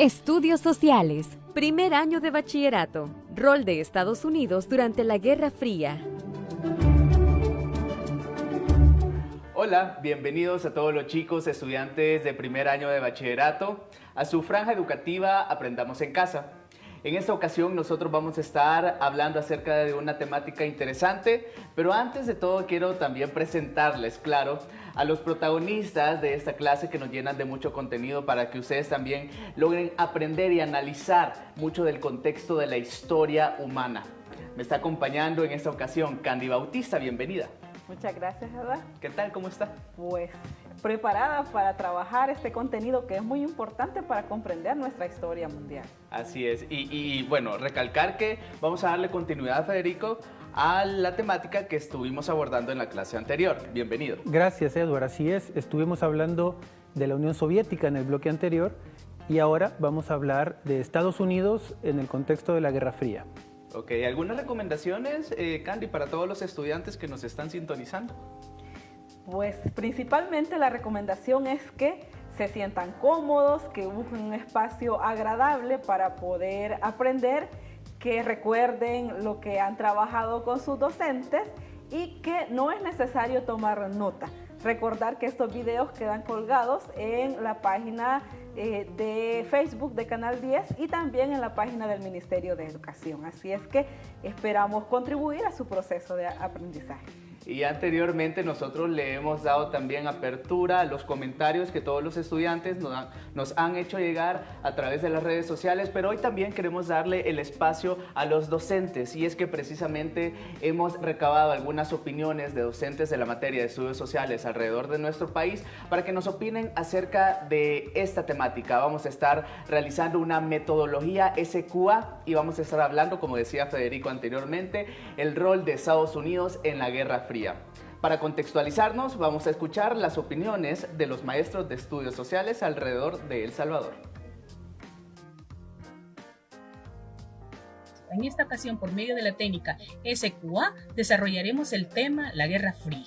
Estudios sociales. Primer año de bachillerato. Rol de Estados Unidos durante la Guerra Fría. Hola, bienvenidos a todos los chicos estudiantes de primer año de bachillerato a su franja educativa Aprendamos en Casa. En esta ocasión nosotros vamos a estar hablando acerca de una temática interesante, pero antes de todo quiero también presentarles, claro, a los protagonistas de esta clase que nos llenan de mucho contenido para que ustedes también logren aprender y analizar mucho del contexto de la historia humana. Me está acompañando en esta ocasión Candy Bautista, bienvenida. Muchas gracias, Eda. ¿Qué tal? ¿Cómo está? Pues preparada para trabajar este contenido que es muy importante para comprender nuestra historia mundial. Así es. Y bueno, recalcar que vamos a darle continuidad, Federico, a la temática que estuvimos abordando en la clase anterior. Bienvenido. Gracias, Edward. Así es. Estuvimos hablando de la Unión Soviética en el bloque anterior y ahora vamos a hablar de Estados Unidos en el contexto de la Guerra Fría. Ok, ¿algunas recomendaciones, Candy, para todos los estudiantes que nos están sintonizando? Pues principalmente la recomendación es que se sientan cómodos, que busquen un espacio agradable para poder aprender, que recuerden lo que han trabajado con sus docentes y que no es necesario tomar nota. Recordar que estos videos quedan colgados en la página de Facebook de Canal 10 y también en la página del Ministerio de Educación. Así es que esperamos contribuir a su proceso de aprendizaje. Y anteriormente nosotros le hemos dado también apertura a los comentarios que todos los estudiantes nos han hecho llegar a través de las redes sociales, pero hoy también queremos darle el espacio a los docentes, y es que precisamente hemos recabado algunas opiniones de docentes de la materia de estudios sociales alrededor de nuestro país para que nos opinen acerca de esta temática. Vamos a estar realizando una metodología SQA y vamos a estar hablando, como decía Federico anteriormente, el rol de Estados Unidos en la Guerra Fría. Para contextualizarnos, vamos a escuchar las opiniones de los maestros de estudios sociales alrededor de El Salvador. En esta ocasión, por medio de la técnica SQA, desarrollaremos el tema la Guerra Fría.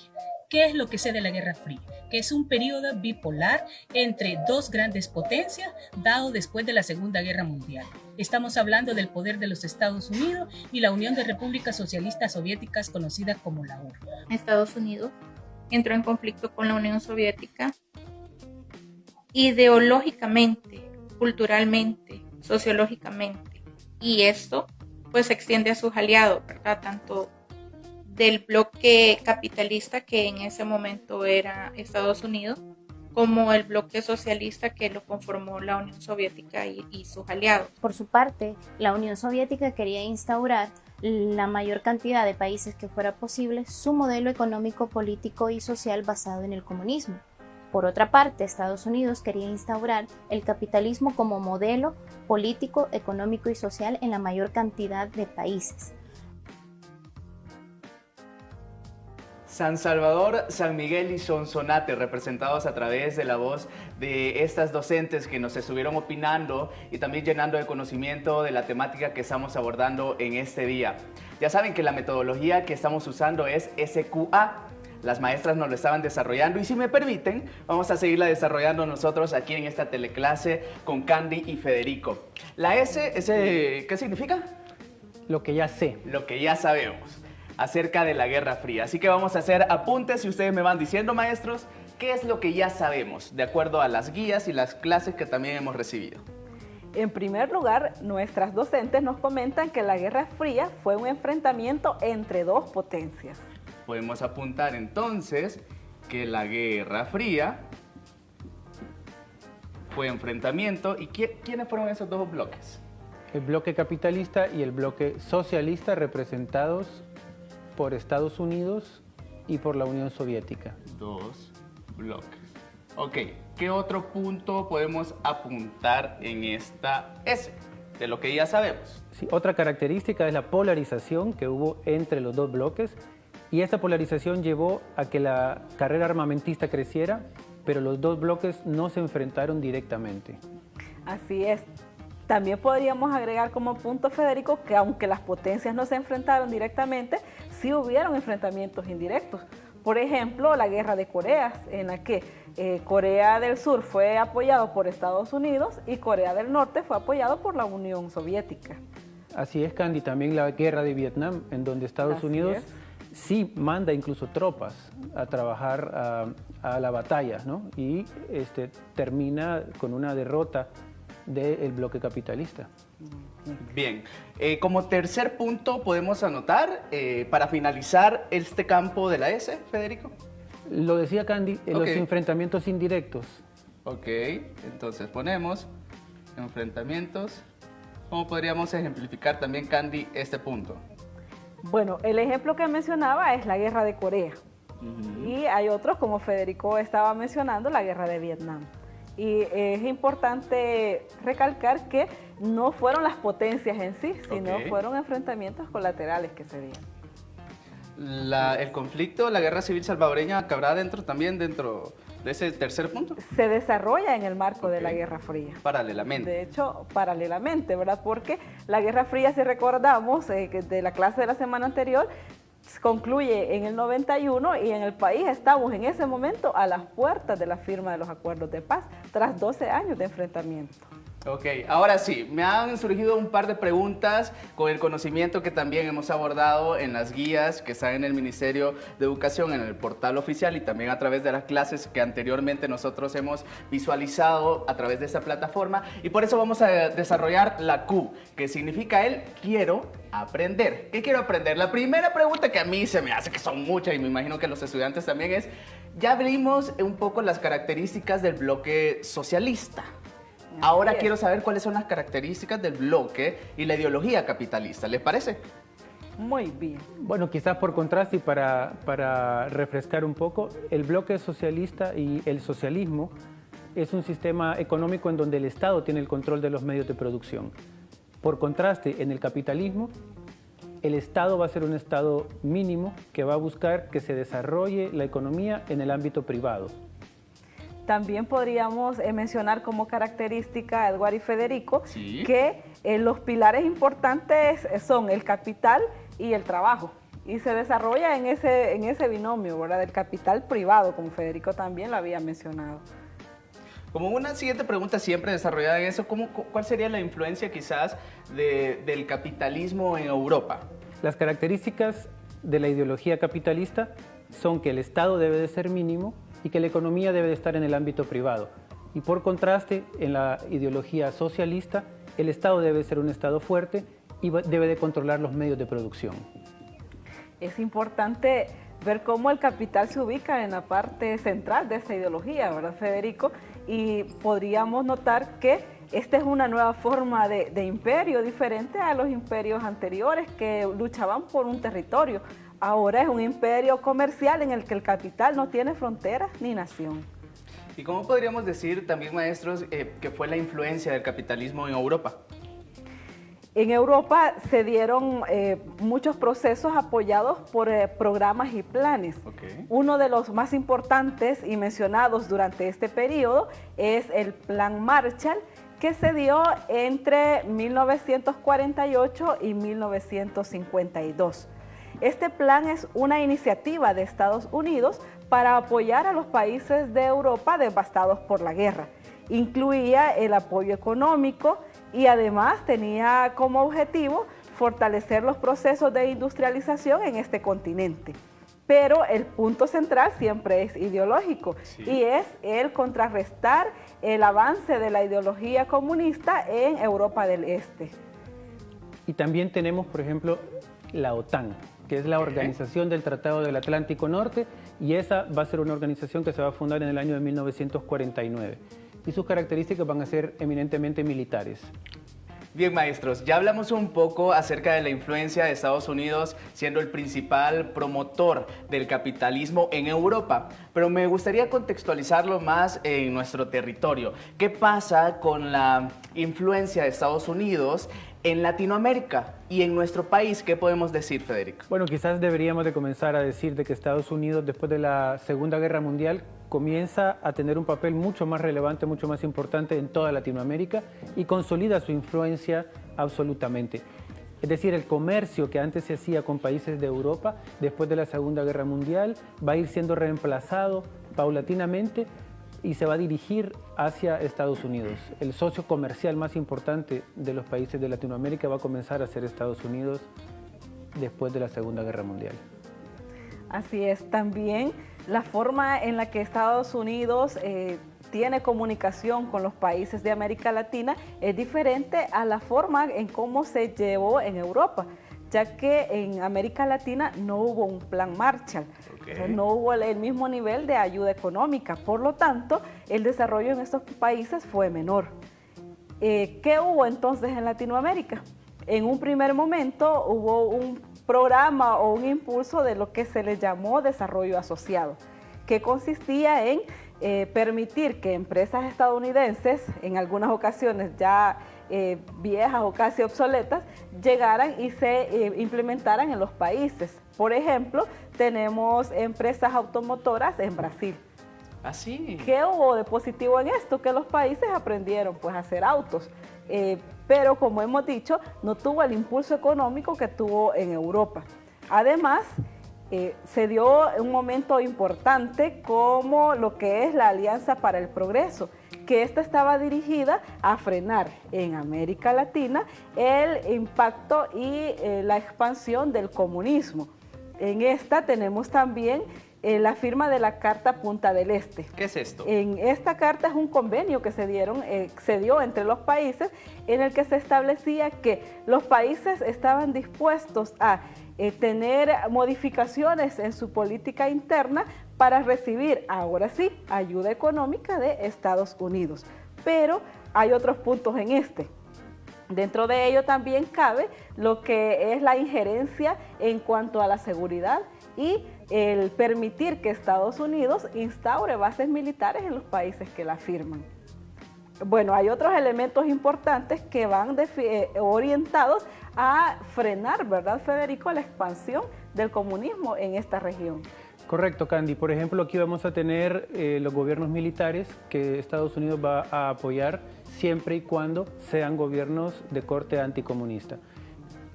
¿Qué es lo que sé de la Guerra Fría? Que es un periodo bipolar entre dos grandes potencias dado después de la Segunda Guerra Mundial. Estamos hablando del poder de los Estados Unidos y la Unión de Repúblicas Socialistas Soviéticas, conocida como la URSS. Estados Unidos entró en conflicto con la Unión Soviética ideológicamente, culturalmente, sociológicamente, y esto pues se extiende a sus aliados, ¿verdad? Tanto del bloque capitalista que en ese momento era Estados Unidos, como el bloque socialista que lo conformó la Unión Soviética y sus aliados. Por su parte, la Unión Soviética quería instaurar la mayor cantidad de países que fuera posible su modelo económico, político y social basado en el comunismo. Por otra parte, Estados Unidos quería instaurar el capitalismo como modelo político, económico y social en la mayor cantidad de países. San Salvador, San Miguel y Sonsonate, representados a través de la voz de estas docentes que nos estuvieron opinando y también llenando de conocimiento de la temática que estamos abordando en este día. Ya saben que la metodología que estamos usando es SQA. Las maestras nos lo estaban desarrollando y si me permiten, vamos a seguirla desarrollando nosotros aquí en esta teleclase con Candy y Federico. La S, ¿qué significa? Lo que ya sé. Lo que ya sabemos acerca de la Guerra Fría. Así que vamos a hacer apuntes y ustedes me van diciendo, maestros, qué es lo que ya sabemos, de acuerdo a las guías y las clases que también hemos recibido. En primer lugar, nuestras docentes nos comentan que la Guerra Fría fue un enfrentamiento entre dos potencias. Podemos apuntar entonces que la Guerra Fría fue enfrentamiento. ¿Y quiénes fueron esos dos bloques? El bloque capitalista y el bloque socialista, representados por Estados Unidos y por la Unión Soviética. Dos bloques. Ok, ¿qué otro punto podemos apuntar en esta S? De lo que ya sabemos. Sí, otra característica es la polarización que hubo entre los dos bloques, y esta polarización llevó a que la carrera armamentista creciera, pero los dos bloques no se enfrentaron directamente. Así es. También podríamos agregar como punto, Federico, que aunque las potencias no se enfrentaron directamente, sí hubieron enfrentamientos indirectos. Por ejemplo, la guerra de Coreas, en la que Corea del Sur fue apoyado por Estados Unidos y Corea del Norte fue apoyado por la Unión Soviética. Así es, Candy, también la guerra de Vietnam, en donde Estados Así Unidos es. sí manda incluso tropas a trabajar a la batalla, ¿no? Y termina con una derrota del bloque capitalista. Bien, como tercer punto podemos anotar, para finalizar este campo de la S, Federico. Lo decía Candy, los Ok. enfrentamientos indirectos. Ok, entonces ponemos enfrentamientos. ¿Cómo podríamos ejemplificar también, Candy, este punto? Bueno, el ejemplo que mencionaba es la guerra de Corea. Y hay otros, como Federico estaba mencionando, la guerra de Vietnam. Y es importante recalcar que no fueron las potencias en sí, sino Ok. fueron enfrentamientos colaterales que se dieron. El conflicto, la guerra civil salvadoreña, ¿cabrá también dentro de ese tercer punto? Se desarrolla en el marco de la Ok. Guerra Fría. Paralelamente. De hecho, paralelamente, ¿verdad? Porque la Guerra Fría, si recordamos, que de la clase de la semana anterior, concluye en el 91 y en el país estamos en ese momento a las puertas de la firma de los acuerdos de paz, tras 12 años de enfrentamiento. Ok, ahora sí, me han surgido un par de preguntas con el conocimiento que también hemos abordado en las guías que están en el Ministerio de Educación, en el portal oficial y también a través de las clases que anteriormente nosotros hemos visualizado a través de esta plataforma. Y por eso vamos a desarrollar la Q, que significa el quiero aprender. ¿Qué quiero aprender? La primera pregunta que a mí se me hace, que son muchas y me imagino que los estudiantes también, es, ya vimos un poco las características del bloque socialista. Ahora Así es. quiero saber cuáles son las características del bloque y la ideología capitalista. ¿Les parece? Muy bien. Bueno, quizás por contraste y para refrescar un poco, el bloque socialista y el socialismo es un sistema económico en donde el Estado tiene el control de los medios de producción. Por contraste, en el capitalismo, el Estado va a ser un Estado mínimo que va a buscar que se desarrolle la economía en el ámbito privado. También podríamos mencionar como característica, Edward y Federico, Sí. que los pilares importantes son el capital y el trabajo. Y se desarrolla en ese binomio, ¿verdad? Del capital privado, como Federico también lo había mencionado. Como una siguiente pregunta siempre desarrollada en eso, ¿cuál sería la influencia quizás del capitalismo en Europa? Las características de la ideología capitalista son que el Estado debe de ser mínimo y que la economía debe de estar en el ámbito privado. Y por contraste, en la ideología socialista, el Estado debe ser un Estado fuerte y debe de controlar los medios de producción. Es importante ver cómo el capital se ubica en la parte central de esa ideología, ¿verdad, Federico? Y podríamos notar que esta es una nueva forma de imperio diferente a los imperios anteriores que luchaban por un territorio. Ahora es un imperio comercial en el que el capital no tiene fronteras ni nación. ¿Y cómo podríamos decir también, maestros, que fue la influencia del capitalismo en Europa? En Europa se dieron muchos procesos apoyados por programas y planes. Ok. Uno de los más importantes y mencionados durante este periodo es el Plan Marshall, que se dio entre 1948 y 1952. Este plan es una iniciativa de Estados Unidos para apoyar a los países de Europa devastados por la guerra. Incluía el apoyo económico y además tenía como objetivo fortalecer los procesos de industrialización en este continente. Pero el punto central siempre es ideológico y es el contrarrestar el avance de la ideología comunista en Europa del Este. Y también tenemos, por ejemplo, la OTAN, que es la Organización del Tratado del Atlántico Norte, y esa va a ser una organización que se va a fundar en el año de 1949. Y sus características van a ser eminentemente militares. Bien, maestros, ya hablamos un poco acerca de la influencia de Estados Unidos siendo el principal promotor del capitalismo en Europa, pero me gustaría contextualizarlo más en nuestro territorio. ¿Qué pasa con la influencia de Estados Unidos en Latinoamérica y en nuestro país? ¿Qué podemos decir, Federico? Bueno, quizás deberíamos de comenzar a decir de que Estados Unidos, después de la Segunda Guerra Mundial, comienza a tener un papel mucho más relevante, mucho más importante en toda Latinoamérica y consolida su influencia absolutamente. Es decir, el comercio que antes se hacía con países de Europa, después de la Segunda Guerra Mundial, va a ir siendo reemplazado paulatinamente y se va a dirigir hacia Estados Unidos. El socio comercial más importante de los países de Latinoamérica va a comenzar a ser Estados Unidos después de la Segunda Guerra Mundial. Así es, también la forma en la que Estados Unidos tiene comunicación con los países de América Latina es diferente a la forma en cómo se llevó en Europa, ya que en América Latina no hubo un plan Marshall, o sea, no hubo el mismo nivel de ayuda económica, por lo tanto, el desarrollo en estos países fue menor. ¿Qué hubo entonces en Latinoamérica? En un primer momento hubo un programa o un impulso de lo que se le llamó desarrollo asociado, que consistía en permitir que empresas estadounidenses, en algunas ocasiones ya viejas o casi obsoletas, llegaran y se implementaran en los países. Por ejemplo, tenemos empresas automotoras en Brasil. ¿Ah, sí? ¿Qué hubo de positivo en esto? Que los países aprendieron pues, a hacer autos. Pero como hemos dicho, no tuvo el impulso económico que tuvo en Europa. Además, se dio un momento importante como lo que es la Alianza para el Progreso, que esta estaba dirigida a frenar en América Latina el impacto y la expansión del comunismo. En esta tenemos también la firma de la Carta Punta del Este. ¿Qué es esto? En esta carta es un convenio que se dio entre los países en el que se establecía que los países estaban dispuestos a tener modificaciones en su política interna para recibir, ahora sí, ayuda económica de Estados Unidos. Pero hay otros puntos en este. Dentro de ello también cabe lo que es la injerencia en cuanto a la seguridad y el permitir que Estados Unidos instaure bases militares en los países que la firman. Bueno, hay otros elementos importantes que van orientados a frenar, ¿verdad, Federico?, la expansión del comunismo en esta región. Correcto, Candy. Por ejemplo, aquí vamos a tener los gobiernos militares que Estados Unidos va a apoyar siempre y cuando sean gobiernos de corte anticomunista.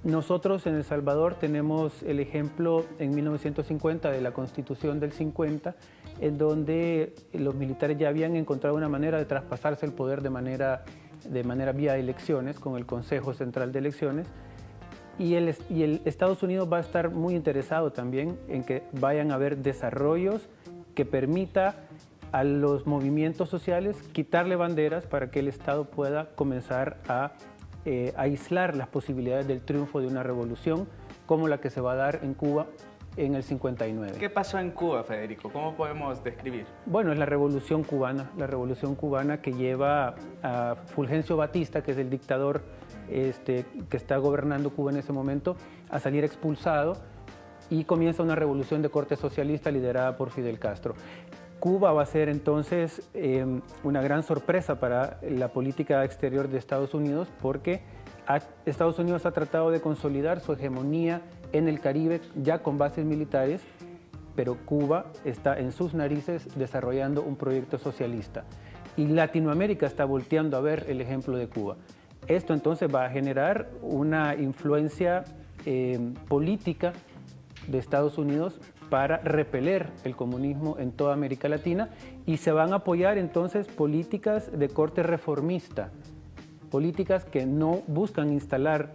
Nosotros en El Salvador tenemos el ejemplo en 1950 de la Constitución del 50, en donde los militares ya habían encontrado una manera de traspasarse el poder de manera vía elecciones, con el Consejo Central de Elecciones, y el Estados Unidos va a estar muy interesado también en que vayan a haber desarrollos que permita a los movimientos sociales quitarle banderas para que el Estado pueda comenzar a aislar las posibilidades del triunfo de una revolución como la que se va a dar en Cuba en el 59. ¿Qué pasó en Cuba, Federico? ¿Cómo podemos describir? Bueno, es la revolución cubana que lleva a Fulgencio Batista, que es el dictador que está gobernando Cuba en ese momento, a salir expulsado, y comienza una revolución de corte socialista liderada por Fidel Castro. Cuba va a ser entonces una gran sorpresa para la política exterior de Estados Unidos, porque Estados Unidos ha tratado de consolidar su hegemonía en el Caribe ya con bases militares, pero Cuba está en sus narices desarrollando un proyecto socialista. Y Latinoamérica está volteando a ver el ejemplo de Cuba. Esto entonces va a generar una influencia política de Estados Unidos para repeler el comunismo en toda América Latina, y se van a apoyar entonces políticas de corte reformista, políticas que no buscan instalar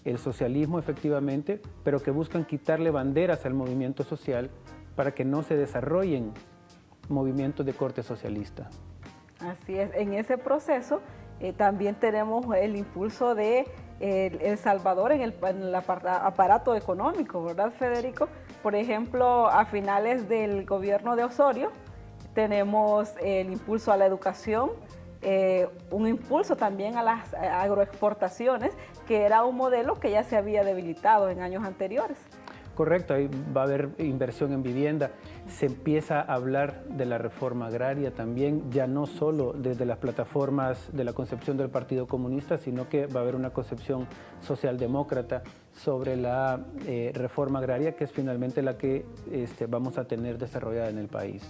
el socialismo efectivamente, pero que buscan quitarle banderas al movimiento social para que no se desarrollen movimientos de corte socialista. Así es, en ese proceso también tenemos el impulso de El Salvador en el aparato económico, ¿verdad, Federico? Por ejemplo, a finales del gobierno de Osorio tenemos el impulso a la educación, un impulso también a las agroexportaciones, que era un modelo que ya se había debilitado en años anteriores. Correcto, ahí va a haber inversión en vivienda. Se empieza a hablar de la reforma agraria también, ya no solo desde las plataformas de la concepción del Partido Comunista, sino que va a haber una concepción socialdemócrata sobre la reforma agraria, que es finalmente la que vamos a tener desarrollada en el país.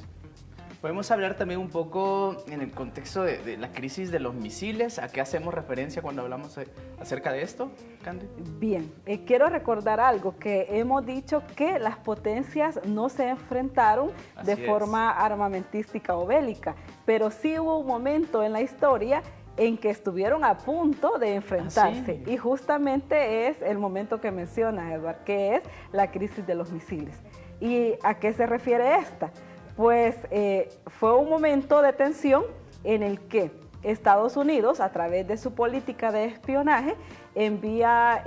Podemos hablar también un poco en el contexto de la crisis de los misiles. ¿A qué hacemos referencia cuando hablamos acerca de esto, Candy? Bien, quiero recordar algo, que hemos dicho que las potencias no se enfrentaron de forma armamentística o bélica, pero sí hubo un momento en la historia en que estuvieron a punto de enfrentarse. Y justamente es el momento que menciona Edward, que es la crisis de los misiles. ¿Y a qué se refiere esta? Pues fue un momento de tensión en el que Estados Unidos, a través de su política de espionaje, envía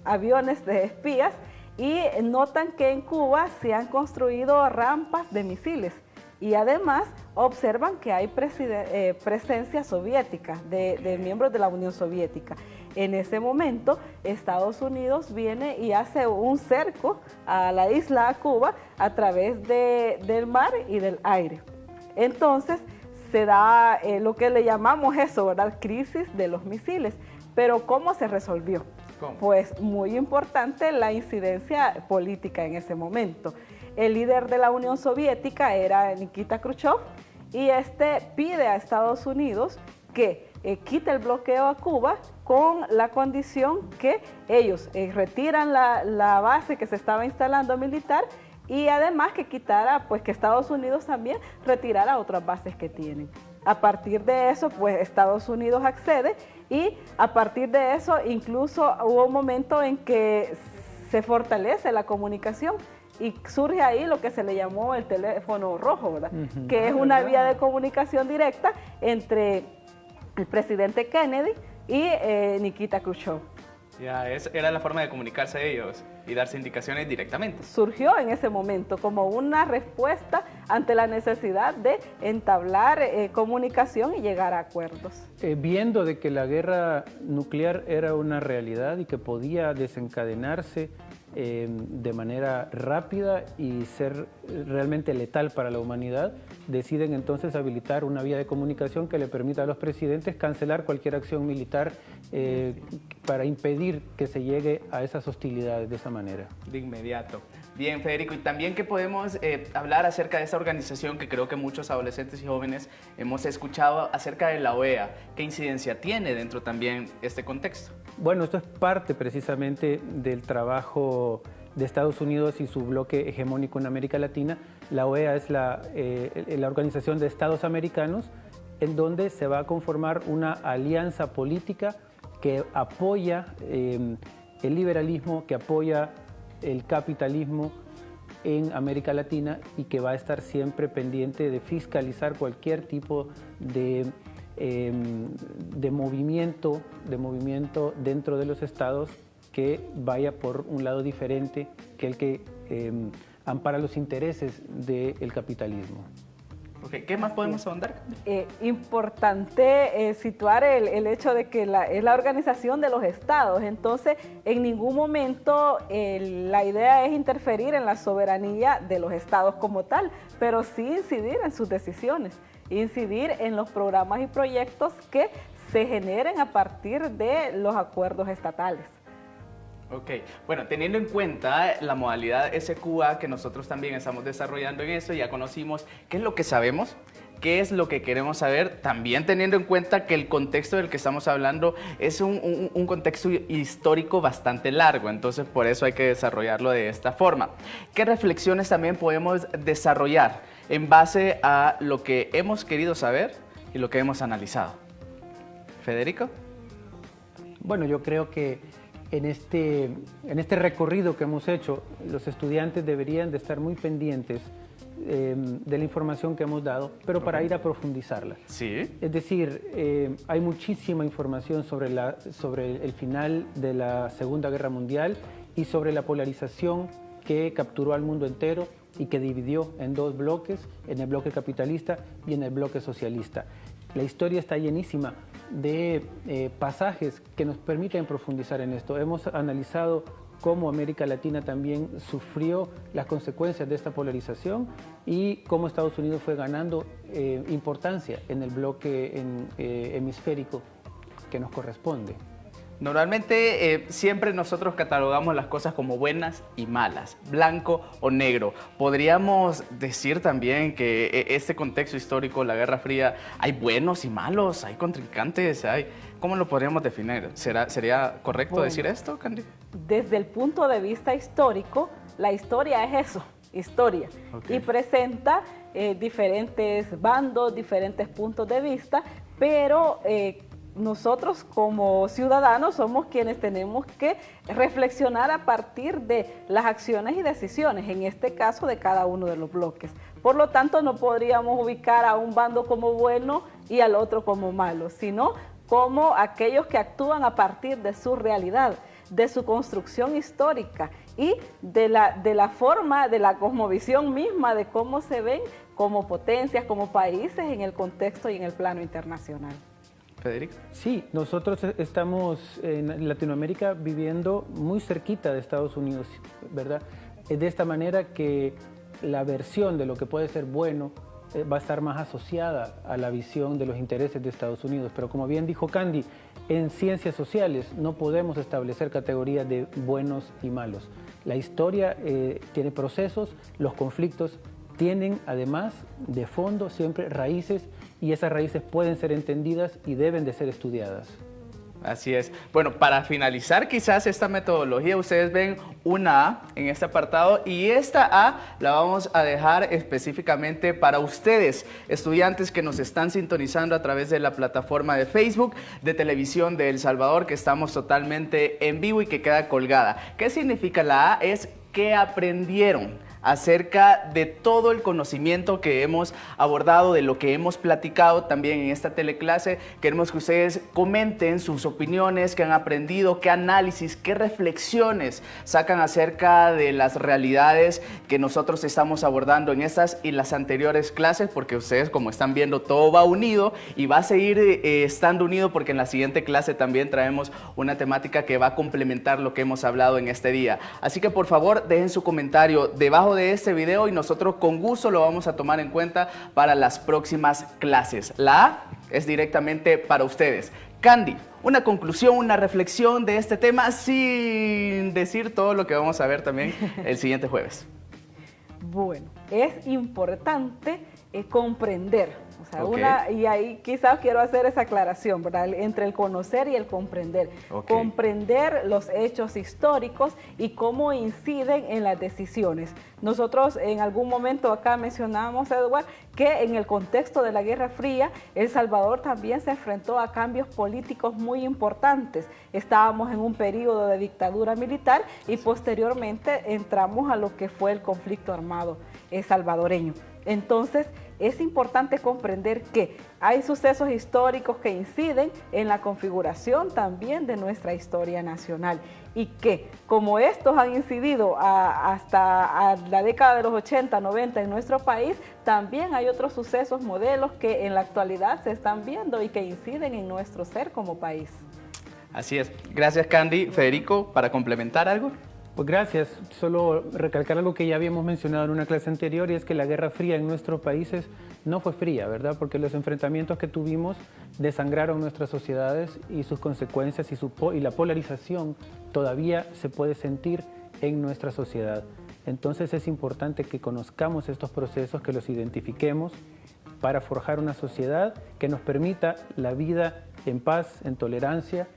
aviones de espías y notan que en Cuba se han construido rampas de misiles. Y además observan que hay presencia soviética, de miembros de la Unión Soviética. En ese momento, Estados Unidos viene y hace un cerco a la isla, a Cuba, a través del mar y del aire. Entonces, se da lo que le llamamos eso, ¿verdad? Crisis de los misiles. Pero ¿cómo se resolvió? ¿Cómo? Pues muy importante la incidencia política en ese momento. El líder de la Unión Soviética era Nikita Khrushchev y este pide a Estados Unidos que quite el bloqueo a Cuba con la condición que ellos retiran la base que se estaba instalando militar y además que quitara, pues que Estados Unidos también retirara otras bases que tienen. A partir de eso, pues Estados Unidos accede y a partir de eso incluso hubo un momento en que se fortalece la comunicación y surge ahí lo que se le llamó el teléfono rojo, ¿verdad? Que es una vía de comunicación directa entre el presidente Kennedy y Nikita Khrushchev. Ya, era la forma de comunicarse ellos y darse indicaciones directamente. Surgió en ese momento como una respuesta ante la necesidad de entablar comunicación y llegar a acuerdos. Viendo de que la guerra nuclear era una realidad y que podía desencadenarse de manera rápida y ser realmente letal para la humanidad, deciden entonces habilitar una vía de comunicación que le permita a los presidentes cancelar cualquier acción militar para impedir que se llegue a esas hostilidades de esa manera. De inmediato. Bien, Federico, y también que podemos hablar acerca de esta organización que creo que muchos adolescentes y jóvenes hemos escuchado acerca de la OEA. ¿Qué incidencia tiene dentro también este contexto? Bueno, esto es parte precisamente del trabajo de Estados Unidos y su bloque hegemónico en América Latina. La OEA es la Organización de Estados Americanos, en donde se va a conformar una alianza política que apoya el liberalismo, que apoya el capitalismo en América Latina y que va a estar siempre pendiente de fiscalizar cualquier tipo de movimiento dentro de los estados que vaya por un lado diferente que el que ampara los intereses del capitalismo. Okay. ¿Qué más podemos ahondar? Importante situar el hecho de que es la organización de los estados, entonces en ningún momento la idea es interferir en la soberanía de los estados como tal, pero sí incidir en sus decisiones, incidir en los programas y proyectos que se generen a partir de los acuerdos estatales. Ok, bueno, teniendo en cuenta la modalidad SQA que nosotros también estamos desarrollando en eso, ya conocimos qué es lo que sabemos, qué es lo que queremos saber, también teniendo en cuenta que el contexto del que estamos hablando es un contexto histórico bastante largo, entonces por eso hay que desarrollarlo de esta forma. ¿Qué reflexiones también podemos desarrollar en base a lo que hemos querido saber y lo que hemos analizado? Federico. Bueno, yo creo que en este recorrido que hemos hecho, los estudiantes deberían de estar muy pendientes de la información que hemos dado, pero para ir a profundizarla. Sí. Es decir, hay muchísima información sobre el final de la Segunda Guerra Mundial y sobre la polarización que capturó al mundo entero y que dividió en dos bloques, en el bloque capitalista y en el bloque socialista. La historia está llenísima de pasajes que nos permiten profundizar en esto. Hemos analizado cómo América Latina también sufrió las consecuencias de esta polarización y cómo Estados Unidos fue ganando importancia en el bloque hemisférico que nos corresponde. Normalmente siempre nosotros catalogamos las cosas como buenas y malas, blanco o negro. ¿Podríamos decir también que este contexto histórico, la Guerra Fría, hay buenos y malos, hay contrincantes, ¿cómo lo podríamos definir? ¿Sería correcto decir esto, Candy? Desde el punto de vista histórico, la historia es eso, historia, y presenta diferentes bandos, diferentes puntos de vista, pero nosotros como ciudadanos somos quienes tenemos que reflexionar a partir de las acciones y decisiones, en este caso de cada uno de los bloques. Por lo tanto, no podríamos ubicar a un bando como bueno y al otro como malo, sino como aquellos que actúan a partir de su realidad, de su construcción histórica y de la forma, de la cosmovisión misma de cómo se ven como potencias, como países en el contexto y en el plano internacional. Federico. Sí, nosotros estamos en Latinoamérica viviendo muy cerquita de Estados Unidos, ¿verdad? De esta manera que la versión de lo que puede ser bueno va a estar más asociada a la visión de los intereses de Estados Unidos. Pero como bien dijo Candy, en ciencias sociales no podemos establecer categorías de buenos y malos. La historia tiene procesos, los conflictos tienen además de fondo siempre raíces y esas raíces pueden ser entendidas y deben de ser estudiadas. Así es. Bueno, para finalizar quizás esta metodología, ustedes ven una A en este apartado y esta A la vamos a dejar específicamente para ustedes, estudiantes que nos están sintonizando a través de la plataforma de Facebook de Televisión de El Salvador, que estamos totalmente en vivo y que queda colgada. ¿Qué significa la A? Es ¿qué aprendieron acerca de todo el conocimiento que hemos abordado, de lo que hemos platicado también en esta teleclase? Queremos que ustedes comenten sus opiniones, qué han aprendido, qué análisis, qué reflexiones sacan acerca de las realidades que nosotros estamos abordando en estas y las anteriores clases, porque ustedes, como están viendo, todo va unido y va a seguir estando unido, porque en la siguiente clase también traemos una temática que va a complementar lo que hemos hablado en este día. Así que por favor dejen su comentario debajo de este video y nosotros con gusto lo vamos a tomar en cuenta para las próximas clases. La A es directamente para ustedes. Candy, una conclusión, una reflexión de este tema sin decir todo lo que vamos a ver también el siguiente jueves. Bueno, es importante comprender. O sea, y ahí quizás quiero hacer esa aclaración, ¿verdad? Entre el conocer y el comprender. Comprender los hechos históricos y cómo inciden en las decisiones. Nosotros en algún momento acá mencionábamos, Edward, que en el contexto de la Guerra Fría, El Salvador también se enfrentó a cambios políticos muy importantes. Estábamos en un periodo de dictadura militar y posteriormente entramos a lo que fue el conflicto armado salvadoreño. Entonces, es importante comprender que hay sucesos históricos que inciden en la configuración también de nuestra historia nacional y que, como estos han incidido hasta la década de los 80, 90 en nuestro país, también hay otros sucesos, modelos que en la actualidad se están viendo y que inciden en nuestro ser como país. Así es. Gracias, Candy. Federico, ¿para complementar algo? Pues gracias. Solo recalcar algo que ya habíamos mencionado en una clase anterior, y es que la Guerra Fría en nuestros países no fue fría, ¿verdad? Porque los enfrentamientos que tuvimos desangraron nuestras sociedades y sus consecuencias y la polarización todavía se puede sentir en nuestra sociedad. Entonces es importante que conozcamos estos procesos, que los identifiquemos para forjar una sociedad que nos permita la vida en paz, en tolerancia.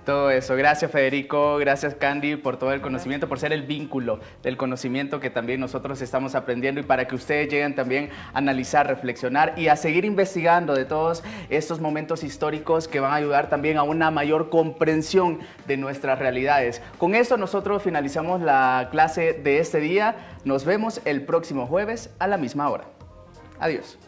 Todo eso. Gracias, Federico, gracias, Candy, por todo el conocimiento, por ser el vínculo del conocimiento que también nosotros estamos aprendiendo y para que ustedes lleguen también a analizar, reflexionar y a seguir investigando de todos estos momentos históricos que van a ayudar también a una mayor comprensión de nuestras realidades. Con esto nosotros finalizamos la clase de este día. Nos vemos el próximo jueves a la misma hora. Adiós.